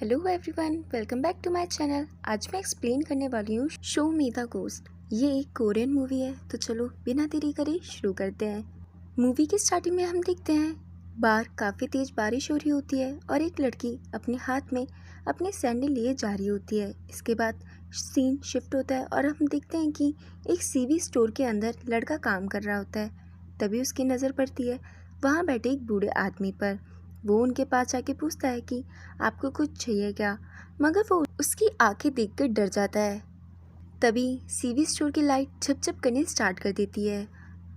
Hello everyone, welcome back to my channel. आज मैं explain करने वाली हूँ शो मी द घोस्ट। ये एक कोरियन मूवी है, तो चलो बिना देरी करे शुरू करते हैं। मूवी के स्टार्टिंग में हम देखते हैं बाहर काफ़ी तेज़ बारिश हो रही होती है और एक लड़की अपने हाथ में अपने सैंडल लिए जा रही होती है। इसके बाद सीन शिफ्ट होता है और हम देखते हैं कि एक सीवी स्टोर के अंदर लड़का काम कर रहा होता है। तभी उसकी नज़र पड़ती है वहाँ बैठे एक बूढ़े आदमी पर। वो उनके पास जाके पूछता है कि आपको कुछ चाहिए क्या, मगर वो उसकी आंखें देखकर डर जाता है। तभी सीवी स्टोर की लाइट झपझप करनी स्टार्ट कर देती है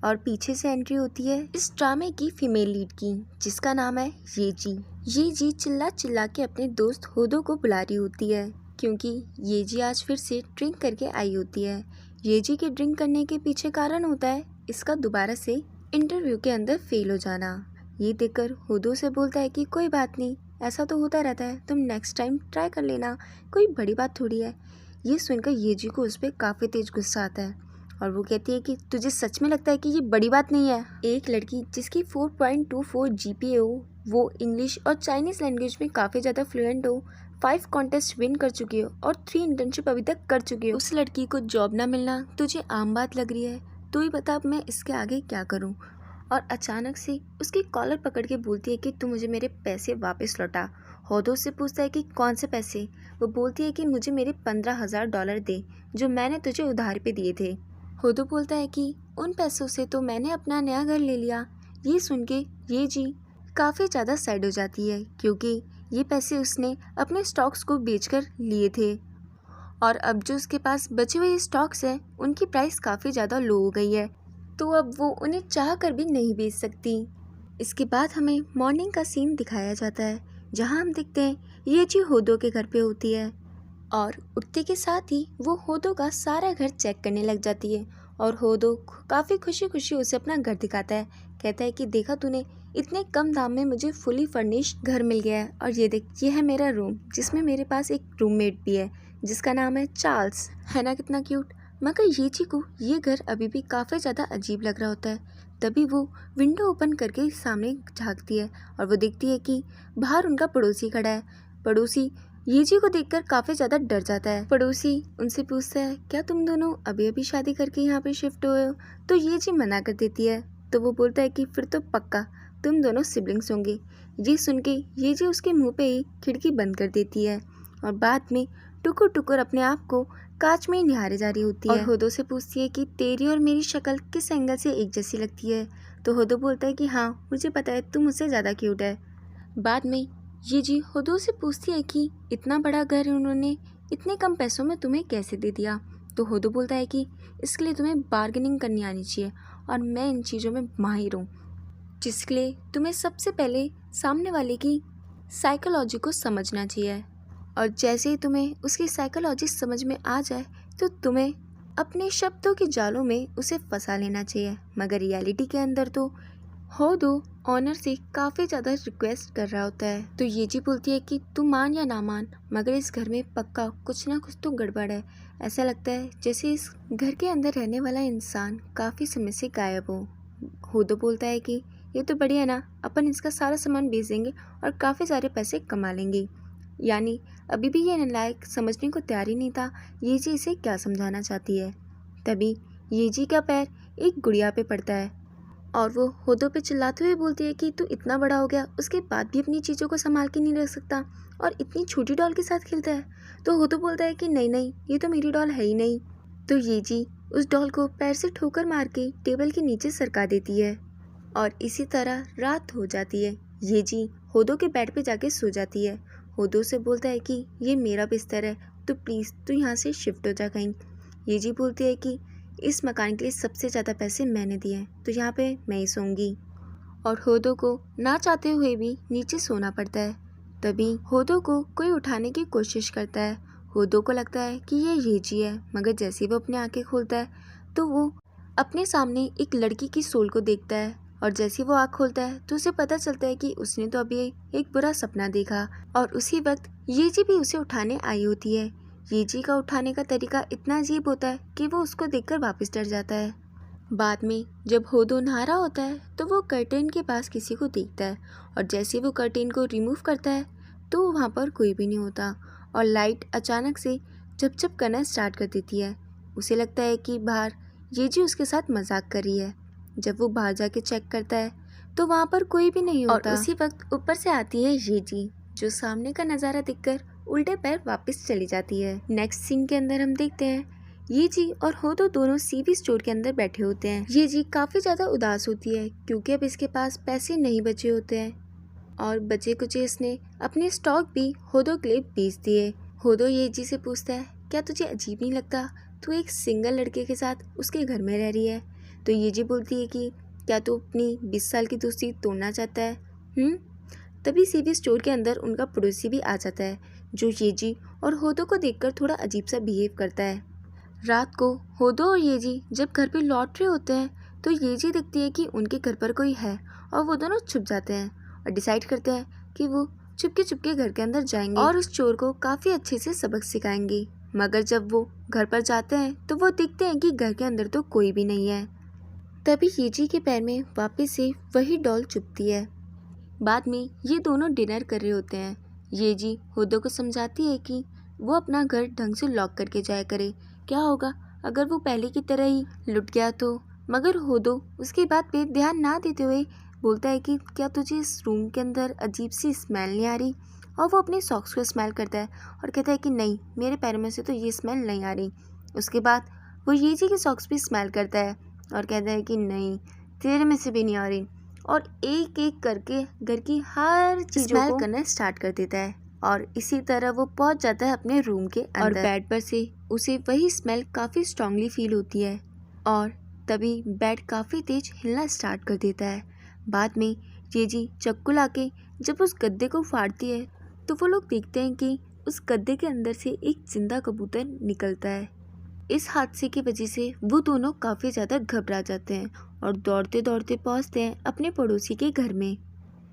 और पीछे से एंट्री होती है इस ड्रामे की फीमेल लीड की, जिसका नाम है येजी। येजी चिल्ला चिल्ला के अपने दोस्त होदो को बुला रही होती है, क्योंकि येजी आज फिर से ड्रिंक करके आई होती है। येजी के ड्रिंक करने के पीछे कारण होता है इसका दोबारा से इंटरव्यू के अंदर फेल हो जाना। ये देखकर होदो से बोलता है कि कोई बात नहीं, ऐसा तो होता रहता है, तुम नेक्स्ट टाइम ट्राई कर लेना, कोई बड़ी बात थोड़ी है। ये सुनकर येजी को उस पर काफ़ी तेज गुस्सा आता है और वो कहती है कि तुझे सच में लगता है कि ये बड़ी बात नहीं है। एक लड़की जिसकी 4.24 GPA हो, वो इंग्लिश और चाइनीज़ लैंग्वेज में काफ़ी ज़्यादा फ्लुएंट हो, 5 कॉन्टेस्ट विन कर चुकी हो और 3 इंटर्नशिप अभी तक कर चुकी हो, उस लड़की को जॉब ना मिलना तुझे आम बात लग रही है। तू ही बता अब मैं इसके आगे क्या करूँ। और अचानक से उसकी कॉलर पकड़ के बोलती है कि तू मुझे मेरे पैसे वापस लौटा। होदो से पूछता है कि कौन से पैसे। वो बोलती है कि मुझे मेरे $15,000 दे जो मैंने तुझे उधार पे दिए थे। होदो बोलता है कि उन पैसों से तो मैंने अपना नया घर ले लिया। ये सुन के ये जी काफ़ी ज़्यादा सैड हो जाती है, क्योंकि ये पैसे उसने अपने स्टॉक्स को बेचकर लिए थे और अब जो उसके पास बचे हुए स्टॉक्स हैं उनकी प्राइस काफ़ी ज़्यादा लो हो गई है, तो अब वो उन्हें चाह कर भी नहीं बेच सकती। इसके बाद हमें मॉर्निंग का सीन दिखाया जाता है, जहां हम देखते हैं ये जी होदो के घर पे होती है और उठते के साथ ही वो होदो का सारा घर चेक करने लग जाती है और होदो काफ़ी खुशी खुशी उसे अपना घर दिखाता है। कहता है कि देखा तूने, इतने कम दाम में मुझे फुली फर्निश्ड घर मिल गया है और ये देख, ये है मेरा रूम जिसमें मेरे पास एक रूममेट भी है जिसका नाम है चार्ल्स। है ना कितना क्यूट। मगर येची को ये घर अभी भी काफ़ी ज़्यादा अजीब लग रहा होता है। तभी वो विंडो ओपन करके सामने झांकती है और वो देखती है कि बाहर उनका पड़ोसी खड़ा है। पड़ोसी येची को देखकर काफ़ी ज़्यादा डर जाता है। पड़ोसी उनसे पूछता है क्या तुम दोनों अभी अभी शादी करके यहाँ पे शिफ्ट हुए हो, तो येची मना कर देती है। तो वो बोलता है कि फिर तो पक्का तुम दोनों सिबलिंग्स होंगे। ये सुन के येची उसके मुँह पे ही खिड़की बंद कर देती है और बाद में टुकुर टुकुर अपने आप को कांच में ही निहारे जा रही होती है और होदो से पूछती है कि तेरी और मेरी शक्ल किस एंगल से एक जैसी लगती है। तो होदो बोलता है कि हाँ मुझे पता है, तुम मुझसे ज़्यादा क्यूट है। बाद में ये जी होदो से पूछती है कि इतना बड़ा घर उन्होंने इतने कम पैसों में तुम्हें कैसे दे दिया। तो होदो बोलता है कि इसके लिए तुम्हें बार्गेनिंग करनी आनी चाहिए और मैं इन चीज़ों में माहिर हूँ, जिसके लिए तुम्हें सबसे पहले सामने वाले की साइकोलॉजी को समझना चाहिए और जैसे ही तुम्हें उसकी साइकोलॉजी समझ में आ जाए तो तुम्हें अपने शब्दों के जालों में उसे फंसा लेना चाहिए। मगर रियलिटी के अंदर तो होदो ऑनर से काफ़ी ज़्यादा रिक्वेस्ट कर रहा होता है। तो ये जी बोलती है कि तू मान या ना मान, मगर इस घर में पक्का कुछ ना कुछ तो गड़बड़ है। ऐसा लगता है जैसे इस घर के अंदर रहने वाला इंसान काफ़ी समय से गायब हो। होदो बोलता है कि ये तो बढ़िया है ना, अपन इसका सारा सामान बेच देंगे और काफ़ी सारे पैसे कमा लेंगे। यानी अभी भी ये नालायक समझने को तैयार ही नहीं था ये जी इसे क्या समझाना चाहती है। तभी ये जी का पैर एक गुड़िया पे पड़ता है और वो होदो पे चिल्लाते हुए बोलती है कि तू इतना बड़ा हो गया उसके बाद भी अपनी चीज़ों को संभाल के नहीं रख सकता और इतनी छोटी डॉल के साथ खेलता है। तो होदो बोलता है कि नहीं नहीं, ये तो मेरी डॉल है ही नहीं। तो ये जी उस डॉल को पैर से ठोकर मार के टेबल के नीचे सरका देती है और इसी तरह रात हो जाती है। ये जी होदो के बेड पे जाके सो जाती है। होदो से बोलता है कि ये मेरा बिस्तर है, तो प्लीज़ तू यहाँ से शिफ्ट हो जा कहीं। ये जी बोलती है कि इस मकान के लिए सबसे ज़्यादा पैसे मैंने दिए हैं, तो यहाँ पे मैं ही सोऊंगी। और होदो को ना चाहते हुए भी नीचे सोना पड़ता है। तभी होदो को कोई उठाने की कोशिश करता है। होदो को लगता है कि ये येजी है, मगर जैसे ही वो अपनी आंखें खोलता है तो वो अपने सामने एक लड़की की सोल को देखता है और जैसे ही वो आँख खोलता है तो उसे पता चलता है कि उसने तो अभी एक बुरा सपना देखा और उसी वक्त येजी भी उसे उठाने आई होती है। येजी का उठाने का तरीका इतना अजीब होता है कि वो उसको देखकर वापस डर जाता है। बाद में जब होदो नहा रहा होता है तो वो कर्टेन के पास किसी को देखता है और जैसे वो कर्टेन को रिमूव करता है तो वहाँ पर कोई भी नहीं होता और लाइट अचानक से झप करना स्टार्ट कर देती है। उसे लगता है कि बाहर ये जी उसके साथ मजाक कर रही है। जब वो बाहर जाके चेक करता है तो वहाँ पर कोई भी नहीं होता और उसी वक्त ऊपर से आती है ये जी, जो सामने का नज़ारा देखकर उल्टे पैर वापस चली जाती है। नेक्स्ट सीन के अंदर हम देखते हैं ये जी और होदो दोनों सीवी स्टोर के अंदर बैठे होते हैं। ये जी काफ़ी ज़्यादा उदास होती है क्योंकि अब इसके पास पैसे नहीं बचे होते हैं और बचे कुचे इसने अपने स्टॉक भी होदो के लिए बेच दिए। होदो ये जी से पूछता है, क्या तुझे अजीब नहीं लगता तू एक सिंगल लड़के के साथ उसके घर में रह रही है? तो ये जी बोलती है कि क्या तू अपनी 20 साल की दोस्ती तोड़ना चाहता है? तभी सीवी स्टोर के अंदर उनका पड़ोसी भी आ जाता है, जो ये जी और होदो को देखकर थोड़ा अजीब सा बिहेव करता है। रात को होदो और ये जी जब घर पे लौट रहे होते हैं तो ये जी देखती है कि उनके घर पर कोई है और वो दोनों छुप जाते हैं और डिसाइड करते हैं कि वो चुपके घर के अंदर जाएंगे और उस चोर को काफ़ी अच्छे से सबक सिखाएंगे। मगर जब वो घर पर जाते हैं तो वो देखते हैं कि घर के अंदर तो कोई भी नहीं है। तभी ये जी के पैर में वापस से वही डॉल चुभती है। बाद में ये दोनों डिनर कर रहे होते हैं। ये जी होदो को समझाती है कि वो अपना घर ढंग से लॉक करके जाया करे, क्या होगा अगर वो पहले की तरह ही लुट गया तो। मगर होदो उसकी बात पे ध्यान ना देते हुए बोलता है कि क्या तुझे इस रूम के अंदर अजीब सी स्मेल नहीं आ रही? और वो अपने सॉक्स को स्मेल करता है और कहता है कि नहीं, मेरे पैरों में से तो ये स्मेल नहीं आ रही। उसके बाद वो ये जी के सॉक्स भी स्मेल करता है और कहता है कि नहीं, तेरे में से भी नहीं आ रही, और एक एक करके घर की हर चीज़ों को करना स्टार्ट कर देता है। और इसी तरह वो पहुंच जाता है अपने रूम के अंदर और बेड पर से उसे वही स्मेल काफ़ी स्ट्रांगली फील होती है और तभी बेड काफ़ी तेज हिलना स्टार्ट कर देता है। बाद में ये जी चाकू लाके जब उस गद्दे को फाड़ती है तो वो लोग देखते हैं कि उस गद्दे के अंदर से एक जिंदा कबूतर निकलता है। इस हादसे की वजह से वो दोनों काफ़ी ज़्यादा घबरा जाते हैं और दौड़ते दौड़ते पहुंचते हैं अपने पड़ोसी के घर में।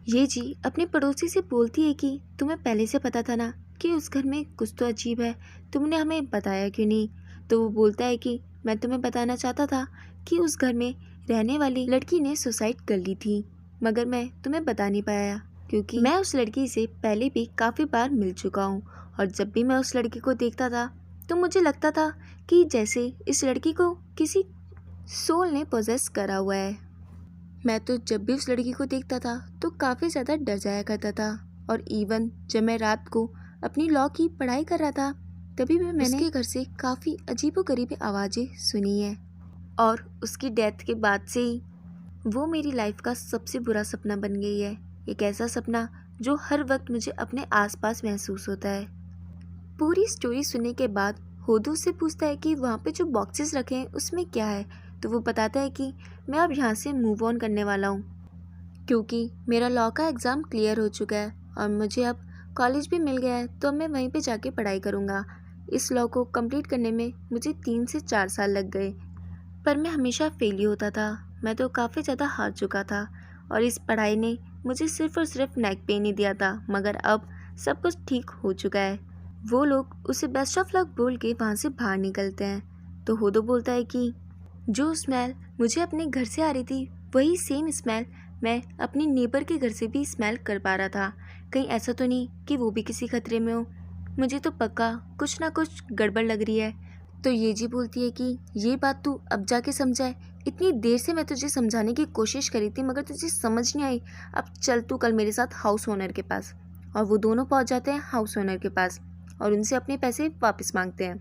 ये जी अपने पड़ोसी से बोलती है कि तुम्हें पहले से पता था ना कि उस घर में कुछ तो अजीब है, तुमने हमें बताया क्यों नहीं? तो वो बोलता है कि मैं तुम्हें बताना चाहता था कि उस घर में रहने वाली लड़की ने सुसाइड कर ली थी, मगर मैं तुम्हें बता नहीं पाया क्योंकि मैं उस लड़की से पहले भी काफ़ी बार मिल चुका हूँ और जब भी मैं उस लड़की को देखता था तो मुझे लगता था कि जैसे इस लड़की को किसी सोल ने पोजेस करा हुआ है। मैं तो जब भी उस लड़की को देखता था तो काफ़ी ज़्यादा डर जाया करता था और इवन जब मैं रात को अपनी लॉ की पढ़ाई कर रहा था तभी भी मैंने उसके घर से काफ़ी अजीबोगरीब आवाज़ें सुनी है और उसकी डेथ के बाद से ही वो मेरी लाइफ का सबसे बुरा सपना बन गई है। एक ऐसा सपना जो हर वक्त मुझे अपने आसपास महसूस होता है। पूरी स्टोरी सुनने के बाद होदो से पूछता है कि वहाँ पे जो बॉक्सेस रखे हैं उसमें क्या है, तो वो बताता है कि मैं अब यहाँ से मूव ऑन करने वाला हूँ क्योंकि मेरा लॉ का एग्ज़ाम क्लियर हो चुका है और मुझे अब कॉलेज भी मिल गया है, तो मैं वहीं पे जाके पढ़ाई करूँगा। इस लॉ को कंप्लीट करने में मुझे 3 से 4 साल लग गए, पर मैं हमेशा फेल ही होता था। मैं तो काफ़ी ज़्यादा हार चुका था और इस पढ़ाई ने मुझे सिर्फ और सिर्फ नेक पेन ही दिया था, मगर अब सब कुछ ठीक हो चुका है। वो लोग उसे बेस्ट ऑफ लक बोल के वहाँ से बाहर निकलते हैं। तो होदो बोलता है कि जो स्मेल मुझे अपने घर से आ रही थी वही सेम स्मेल मैं अपनी नेबर के घर से भी स्मेल कर पा रहा था। कहीं ऐसा तो नहीं कि वो भी किसी खतरे में हो? मुझे तो पक्का कुछ ना कुछ गड़बड़ लग रही है। तो ये जी बोलती है कि ये बात तू अब जाके समझाए, इतनी देर से मैं तुझे समझाने की कोशिश करी थी मगर तुझे समझ नहीं आई। अब चल तू कल मेरे साथ हाउस ओनर के पास। और वो दोनों पहुंच जाते हैं हाउस ओनर के पास और उनसे अपने पैसे वापस मांगते हैं,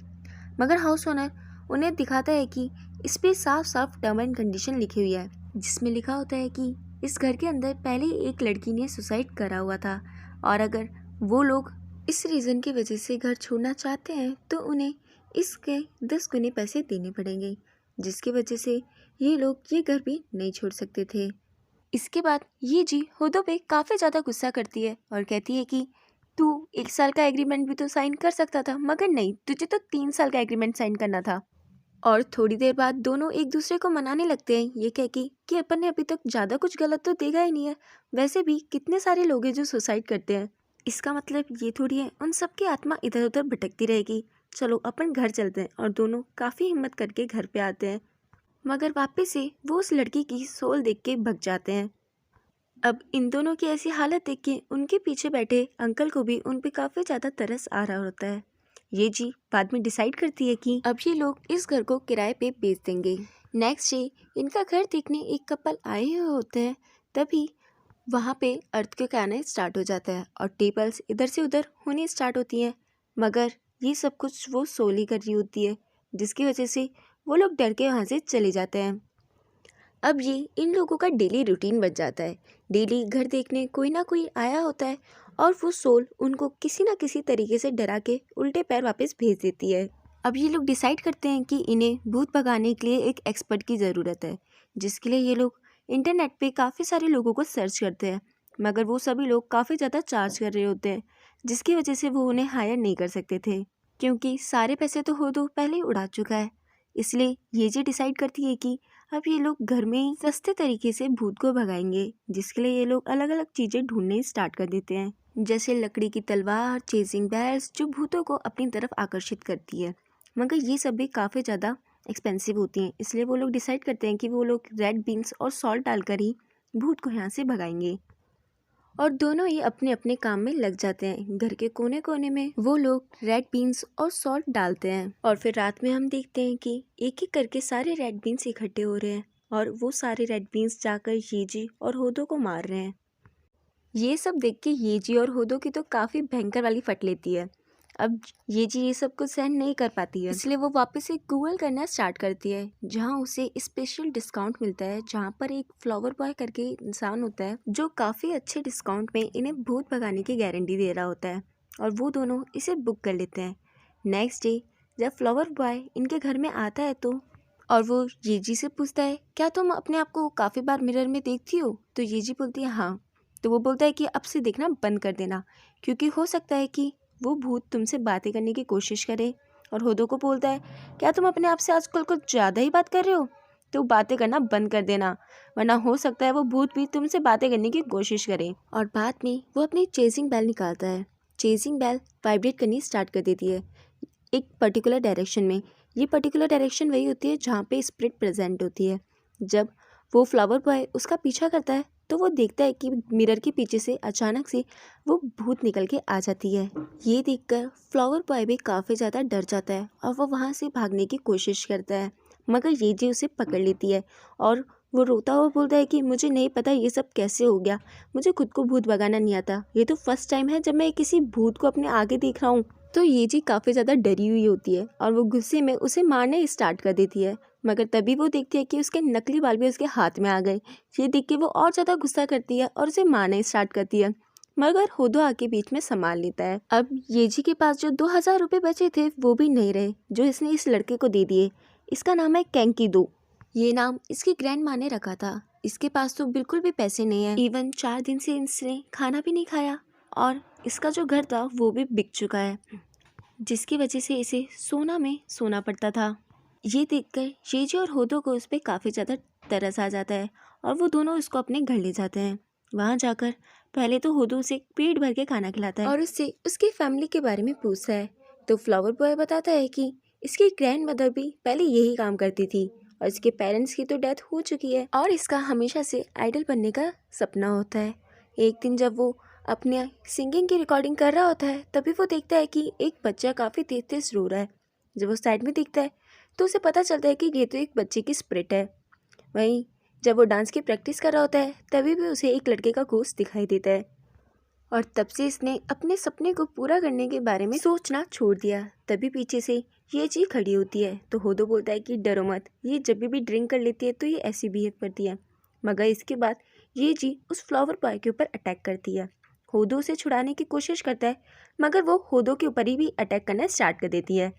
मगर हाउस ओनर उन्हें दिखाता है कि इस पे साफ साफ टर्म एंड कंडीशन लिखी हुई है जिसमें लिखा होता है कि इस घर के अंदर पहले एक लड़की ने सुसाइड करा हुआ था और अगर वो लोग इस रीज़न की वजह से घर छोड़ना चाहते हैं तो उन्हें इसके 10 गुने पैसे देने पड़ेंगे, जिसकी वजह से ये लोग ये घर भी नहीं छोड़ सकते थे। इसके बाद ये जी होदो पे काफ़ी ज़्यादा गुस्सा करती है और कहती है कि तू 1 साल का एग्रीमेंट भी तो साइन कर सकता था, मगर नहीं, तुझे तो 3 साल का एग्रीमेंट साइन करना था। और थोड़ी देर बाद दोनों एक दूसरे को मनाने लगते हैं ये कह के कि अपन ने अभी तक ज़्यादा कुछ गलत तो देखा ही नहीं है, वैसे भी कितने सारे लोग हैं जो सुसाइड करते हैं, इसका मतलब ये थोड़ी है उन सब की आत्मा इधर उधर भटकती रहेगी। चलो अपन घर चलते हैं। और दोनों काफ़ी हिम्मत करके घर पे आते हैं, मगर वापस से वो उस लड़की की सोल देख के भग जाते हैं। अब इन दोनों की ऐसी हालत देख के उनके पीछे बैठे अंकल को भी उन पे काफ़ी ज़्यादा तरस आ रहा होता है। ये जी बाद में डिसाइड करती है कि अब ये लोग इस घर को किराए पे बेच देंगे। नेक्स्ट डे इनका घर देखने एक कपल आए हुए होते हैं, तभी वहाँ पे अर्थक्वेक आना स्टार्ट हो जाता है और टेबल्स इधर से उधर होनी स्टार्ट होती हैं। मगर ये सब कुछ वो सोली कर रही होती है, जिसकी वजह से वो लोग डर के वहाँ से चले जाते हैं। अब ये इन लोगों का डेली रूटीन बन जाता है। डेली घर देखने कोई ना कोई आया होता है और वो सोल उनको किसी ना किसी तरीके से डरा के उल्टे पैर वापस भेज देती है। अब ये लोग डिसाइड करते हैं कि इन्हें भूत भगाने के लिए एक एक्सपर्ट की ज़रूरत है, जिसके लिए ये लोग इंटरनेट पे काफ़ी सारे लोगों को सर्च करते हैं। मगर वो सभी लोग काफ़ी ज़्यादा चार्ज कर रहे होते हैं, जिसकी वजह से वो उन्हें हायर नहीं कर सकते थे, क्योंकि सारे पैसे तो होदो पहले ही उड़ा चुका है। इसलिए ये जी डिसाइड करती है कि अब ये लोग घर में ही सस्ते तरीके से भूत को भगाएंगे, जिसके लिए ये लोग अलग अलग चीज़ें ढूंढने स्टार्ट कर देते हैं, जैसे लकड़ी की तलवार, चेजिंग बेल्स, जो भूतों को अपनी तरफ आकर्षित करती है। मगर ये सब भी काफ़ी ज़्यादा एक्सपेंसिव होती हैं, इसलिए वो लोग डिसाइड करते हैं कि वो लोग रेड बीन्स और सॉल्ट डालकर ही भूत को यहाँ से भगाएंगे। और दोनों ही अपने अपने काम में लग जाते हैं। घर के कोने कोने में वो लोग रेड बीन्स और सॉल्ट डालते हैं और फिर रात में हम देखते हैं कि एक एक करके सारे रेड बीन्स इकट्ठे हो रहे हैं और वो सारे रेड बीन्स जाकर येजी और होदो को मार रहे हैं। ये सब देख के येजी और होदो की तो काफ़ी भयंकर वाली फट लेती है। अब येजी ये सब कुछ सहन नहीं कर पाती है, इसलिए वो वापस से गूगल करना स्टार्ट करती है, जहाँ उसे स्पेशल डिस्काउंट मिलता है, जहाँ पर एक फ्लावर बॉय करके इंसान होता है जो काफ़ी अच्छे डिस्काउंट में इन्हें भूत भगाने की गारंटी दे रहा होता है और वो दोनों इसे बुक कर लेते हैं। नेक्स्ट डे जब फ्लावर बॉय इनके घर में आता है तो और वो येजी से पूछता है, क्या तुम अपने आप को काफ़ी बार मिरर में देखती हो? तो येजी बोलती है हाँ। तो वो बोलता है कि अब से देखना बंद कर देना, क्योंकि हो सकता है कि वो भूत तुमसे बातें करने की कोशिश करे। और होदो को बोलता है, क्या तुम अपने आप से आजकल कुछ ज़्यादा ही बात कर रहे हो? तो बातें करना बंद कर देना, वरना हो सकता है वो भूत भी तुमसे बातें करने की कोशिश करे। और बाद में वो अपनी चेजिंग बेल निकालता है। चेजिंग बेल वाइब्रेट करनी स्टार्ट कर देती है एक पर्टिकुलर डायरेक्शन में। ये पर्टिकुलर डायरेक्शन वही होती है जहाँ पे स्पिरिट प्रेजेंट होती है। जब वो फ्लावर बॉय उसका पीछा करता है तो वो देखता है कि मिरर के पीछे से अचानक से वो भूत निकल के आ जाती है। ये देखकर फ्लावर बॉय भी काफ़ी ज़्यादा डर जाता है और वो वहाँ से भागने की कोशिश करता है, मगर ये जी उसे पकड़ लेती है और वो रोता हुआ बोलता है कि मुझे नहीं पता ये सब कैसे हो गया, मुझे खुद को भूत भगाना नहीं आता, ये तो फर्स्ट टाइम है जब मैं किसी भूत को अपने आगे देख रहा हूँ। तो ये जी काफ़ी ज़्यादा डरी हुई होती है और वो गुस्से में उसे मारने स्टार्ट कर देती है, मगर तभी वो देखती है कि उसके नकली बाल भी उसके हाथ में आ गए। ये देख के वो और ज़्यादा गुस्सा करती है और उसे मारना स्टार्ट करती है, मगर होदो आके बीच में संभाल लेता है। अब येजी के पास जो 2000 रुपये बचे थे वो भी नहीं रहे, जो इसने इस लड़के को दे दिए। इसका नाम है कैंकी-दो। ये नाम इसकी ग्रैंड माँ ने रखा था। इसके पास तो बिल्कुल भी पैसे नहीं है, इवन 4 दिन से इसने खाना भी नहीं खाया और इसका जो घर था वो भी बिक चुका है, जिसकी वजह से इसे सोना में सोना पड़ता था। ये देखकर येजी और होदो को उस पर काफ़ी ज़्यादा तरस आ जाता है और वो दोनों उसको अपने घर ले जाते हैं। वहाँ जाकर पहले तो होदो उसे पेट भर के खाना खिलाता है और उससे उसकी फैमिली के बारे में पूछता है। तो फ्लावर बॉय बताता है कि इसकी ग्रैंड मदर भी पहले यही काम करती थी और इसके पेरेंट्स की तो डेथ हो चुकी है और इसका हमेशा से आइडल बनने का सपना होता है। एक दिन जब वो अपने सिंगिंग की रिकॉर्डिंग कर रहा होता है तभी वो देखता है कि एक बच्चा काफ़ी तेज तेज रो रहा है। जब वो साइड में देखता है तो उसे पता चलता है कि ये तो एक बच्चे की स्पिरिट है। वहीं जब वो डांस की प्रैक्टिस कर रहा होता है तभी भी उसे एक लड़के का घोस्ट दिखाई देता है और तब से इसने अपने सपने को पूरा करने के बारे में सोचना छोड़ दिया। तभी पीछे से ये चीज़ खड़ी होती है तो होदो बोलता है कि डरो मत, ये जब भी ड्रिंक कर लेती है तो ये ऐसी बिहेव करती है। मगर इसके बाद ये जी उस फ्लावर बॉय के ऊपर अटैक करती है। होदो उसे छुड़ाने की कोशिश करता है मगर वो होदो के ऊपर ही भी अटैक करना स्टार्ट कर देती है।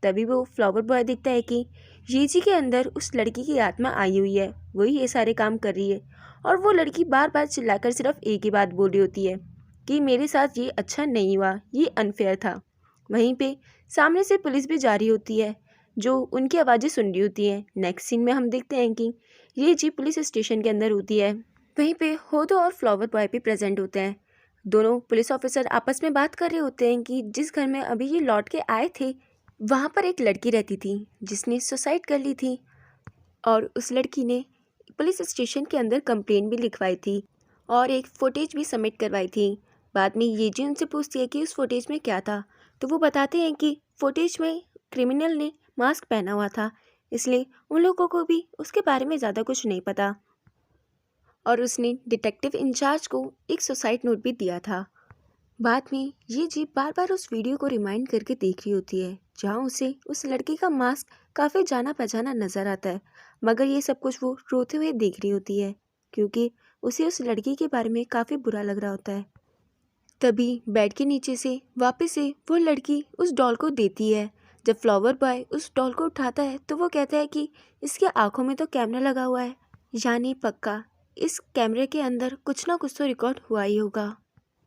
तभी वो फ्लावर बॉय देखता है कि येजी के अंदर उस लड़की की आत्मा आई हुई है, वही ये सारे काम कर रही है और वो लड़की बार बार चिल्लाकर सिर्फ एक ही बात बोल रही होती है कि मेरे साथ ये अच्छा नहीं हुआ, ये अनफेयर था। वहीं पे सामने से पुलिस भी जा रही होती है जो उनकी आवाज़ें सुन रही होती है। नेक्स्ट सीन में हम देखते हैं कि ये जी पुलिस स्टेशन के अंदर होती है। वहीं पे होदो और फ्लावर बॉय भी प्रेजेंट होते हैं। दोनों पुलिस ऑफिसर आपस में बात कर रहे होते हैं कि जिस घर में अभी ये लौट के आए थे वहाँ पर एक लड़की रहती थी जिसने सुसाइड कर ली थी और उस लड़की ने पुलिस स्टेशन के अंदर कंप्लेन भी लिखवाई थी और एक फुटेज भी सबमिट करवाई थी। बाद में येजी उनसे पूछती है कि उस फुटेज में क्या था, तो वो बताते हैं कि फुटेज में क्रिमिनल ने मास्क पहना हुआ था, इसलिए उन लोगों को भी उसके बारे में ज़्यादा कुछ नहीं पता। और उसने डिटेक्टिव इंचार्ज को एक सुसाइड नोट भी दिया था। बाद में ये जीप बार बार उस वीडियो को रिमाइंड करके देख रही होती है, जहाँ उसे उस लड़के का मास्क काफ़ी जाना पहचाना नजर आता है, मगर ये सब कुछ वो रोते हुए देख रही होती है, क्योंकि उसे उस लड़की के बारे में काफ़ी बुरा लग रहा होता है। तभी बेड के नीचे से वापस से वो लड़की उस डॉल को देती है। जब फ्लावर बॉय उस डॉल को उठाता है तो वो कहता है कि इसके आंखों में तो कैमरा लगा हुआ है, यानी पक्का इस कैमरे के अंदर कुछ ना कुछ तो रिकॉर्ड हुआ ही होगा।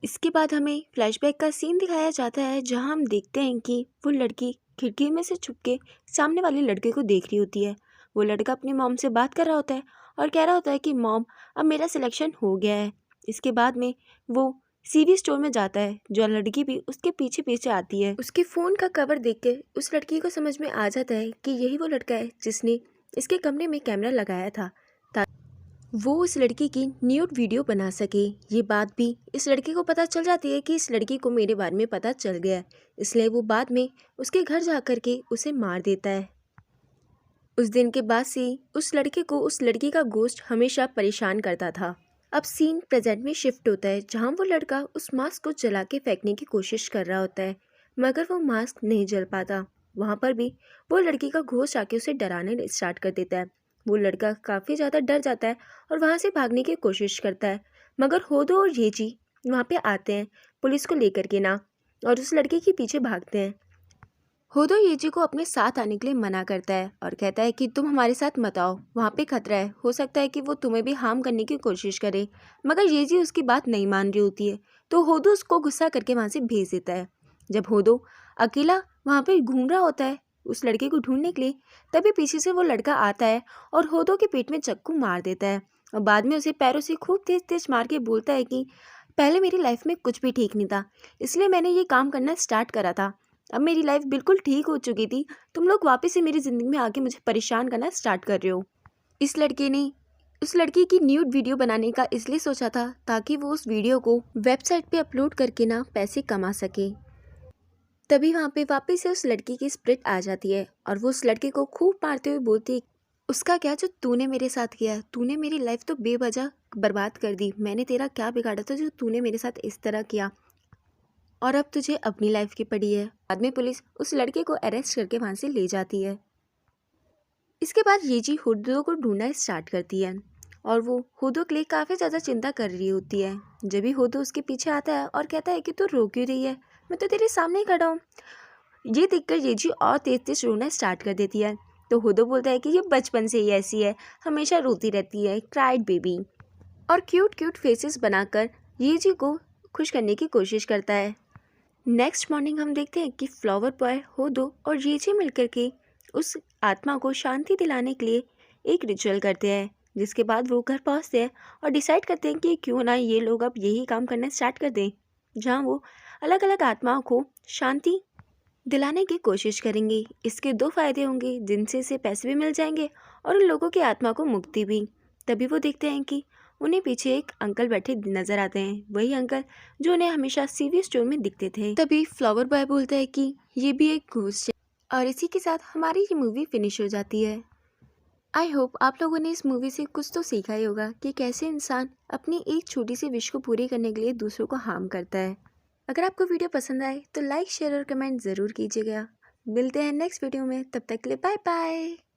इसके बाद हमें फ्लैशबैक का सीन दिखाया जाता है, जहां हम देखते हैं कि वो लड़की खिड़की में से छुप के सामने वाले लड़के को देख रही होती है। वो लड़का अपनी मॉम से बात कर रहा होता है और कह रहा होता है कि मॉम, अब मेरा सिलेक्शन हो गया है। इसके बाद में वो सीवी स्टोर में जाता है, जो लड़की भी उसके पीछे पीछे आती है। उसके फ़ोन का कवर देख के उस लड़की को समझ में आ जाता है कि यही वो लड़का है जिसने इसके कमरे में कैमरा लगाया था, वो उस लड़की की न्यूड वीडियो बना सके। ये बात भी इस लड़के को पता चल जाती है कि इस लड़की को मेरे बारे में पता चल गया है, इसलिए वो बाद में उसके घर जा कर के उसे मार देता है। उस दिन के बाद से उस लड़के को उस लड़की का गोश्त हमेशा परेशान करता था। अब सीन प्रेजेंट में शिफ्ट होता है, जहाँ वो लड़का उस मास्क को जला के फेंकने की कोशिश कर रहा होता है, मगर वो मास्क नहीं जल पाता। वहाँ पर भी वो लड़की का घोस्ट आके उसे डराने स्टार्ट कर देता है। वो लड़का काफ़ी ज़्यादा डर जाता है और वहाँ से भागने की कोशिश करता है, मगर होदो और येजी वहाँ पे आते हैं पुलिस को लेकर के ना, और उस लड़के के पीछे भागते हैं। होदो येजी को अपने साथ आने के लिए मना करता है और कहता है कि तुम हमारे साथ मत आओ, वहाँ पे खतरा है, हो सकता है कि वो तुम्हें भी हार्म करने की कोशिश करे। मगर येजी उसकी बात नहीं मान रही होती है, तो होदो उसको गुस्सा करके वहाँ से भेज देता है। जब होदो अकेला वहाँ पे घूम रहा होता है उस लड़के को ढूंढने के लिए, तभी पीछे से वो लड़का आता है और होदो के पेट में चाकू मार देता है, और बाद में उसे पैरों से खूब तेज तेज मार के बोलता है कि पहले मेरी लाइफ में कुछ भी ठीक नहीं था, इसलिए मैंने ये काम करना स्टार्ट करा था। अब मेरी लाइफ बिल्कुल ठीक हो चुकी थी, तुम लोग वापस से मेरी ज़िंदगी में आके मुझे परेशान करना स्टार्ट कर रहे हो। इस लड़के ने उस लड़की की न्यूड वीडियो बनाने का इसलिए सोचा था ताकि वो उस वीडियो को वेबसाइट पे अपलोड करके ना पैसे कमा सके। तभी वहाँ पे वापस से उस लड़की की स्प्रिट आ जाती है और वो उस लड़के को खूब मारते हुए बोलती है, उसका क्या जो तूने मेरे साथ किया, तूने मेरी लाइफ तो बेवजह बर्बाद कर दी, मैंने तेरा क्या बिगाड़ा था जो तूने मेरे साथ इस तरह किया, और अब तुझे अपनी लाइफ की पड़ी है। बाद में पुलिस उस लड़के को अरेस्ट करके वहाँ से ले जाती है। इसके बाद येजी हुडो को ढूंढना स्टार्ट करती है और वो हुडो के लिए काफ़ी ज़्यादा चिंता कर रही होती है। जब भी हुडो उसके पीछे आता है और कहता है कि तू रो क्यों रही है, मैं तो तेरे सामने ही खड़ा हूँ। ये देखकर येजी और तेज तेज रोना स्टार्ट कर देती है, तो हुडो बोलता है कि ये बचपन से ही ऐसी है, हमेशा रोती रहती है, क्राइड बेबी, और क्यूट क्यूट फेसेस बनाकर येजी को खुश करने की कोशिश करता है। नेक्स्ट मॉर्निंग हम देखते हैं कि फ्लावर बॉय, होदो और येजी मिलकर के उस आत्मा को शांति दिलाने के लिए एक रिचुअल करते हैं, जिसके बाद वो घर पहुंचते हैं और डिसाइड करते हैं कि क्यों ना ये लोग अब यही काम करना स्टार्ट कर दें, जहां वो अलग अलग आत्माओं को शांति दिलाने की कोशिश करेंगे। इसके दो फायदे होंगे, जिनसे से पैसे भी मिल जाएंगे और उन लोगों की आत्मा को मुक्ति भी। तभी वो देखते हैं कि उन्हें पीछे एक अंकल बैठे नजर आते हैं, वही अंकल जो उन्हें हमेशा सीवी स्टोर में दिखते थे। तभी फ्लावर बॉय बोलता है कि ये भी एक घोस्ट है, और इसी के साथ हमारी ये मूवी फिनिश हो जाती है। आई होप आप लोगों ने इस मूवी से कुछ तो सीखा ही होगा कि कैसे इंसान अपनी एक छोटी सी विश को पूरी करने के लिए दूसरों को हार्म करता है। अगर आपको वीडियो पसंद आए तो लाइक, शेयर और कमेंट ज़रूर कीजिएगा। मिलते हैं नेक्स्ट वीडियो में, तब तक के लिए बाय बाय।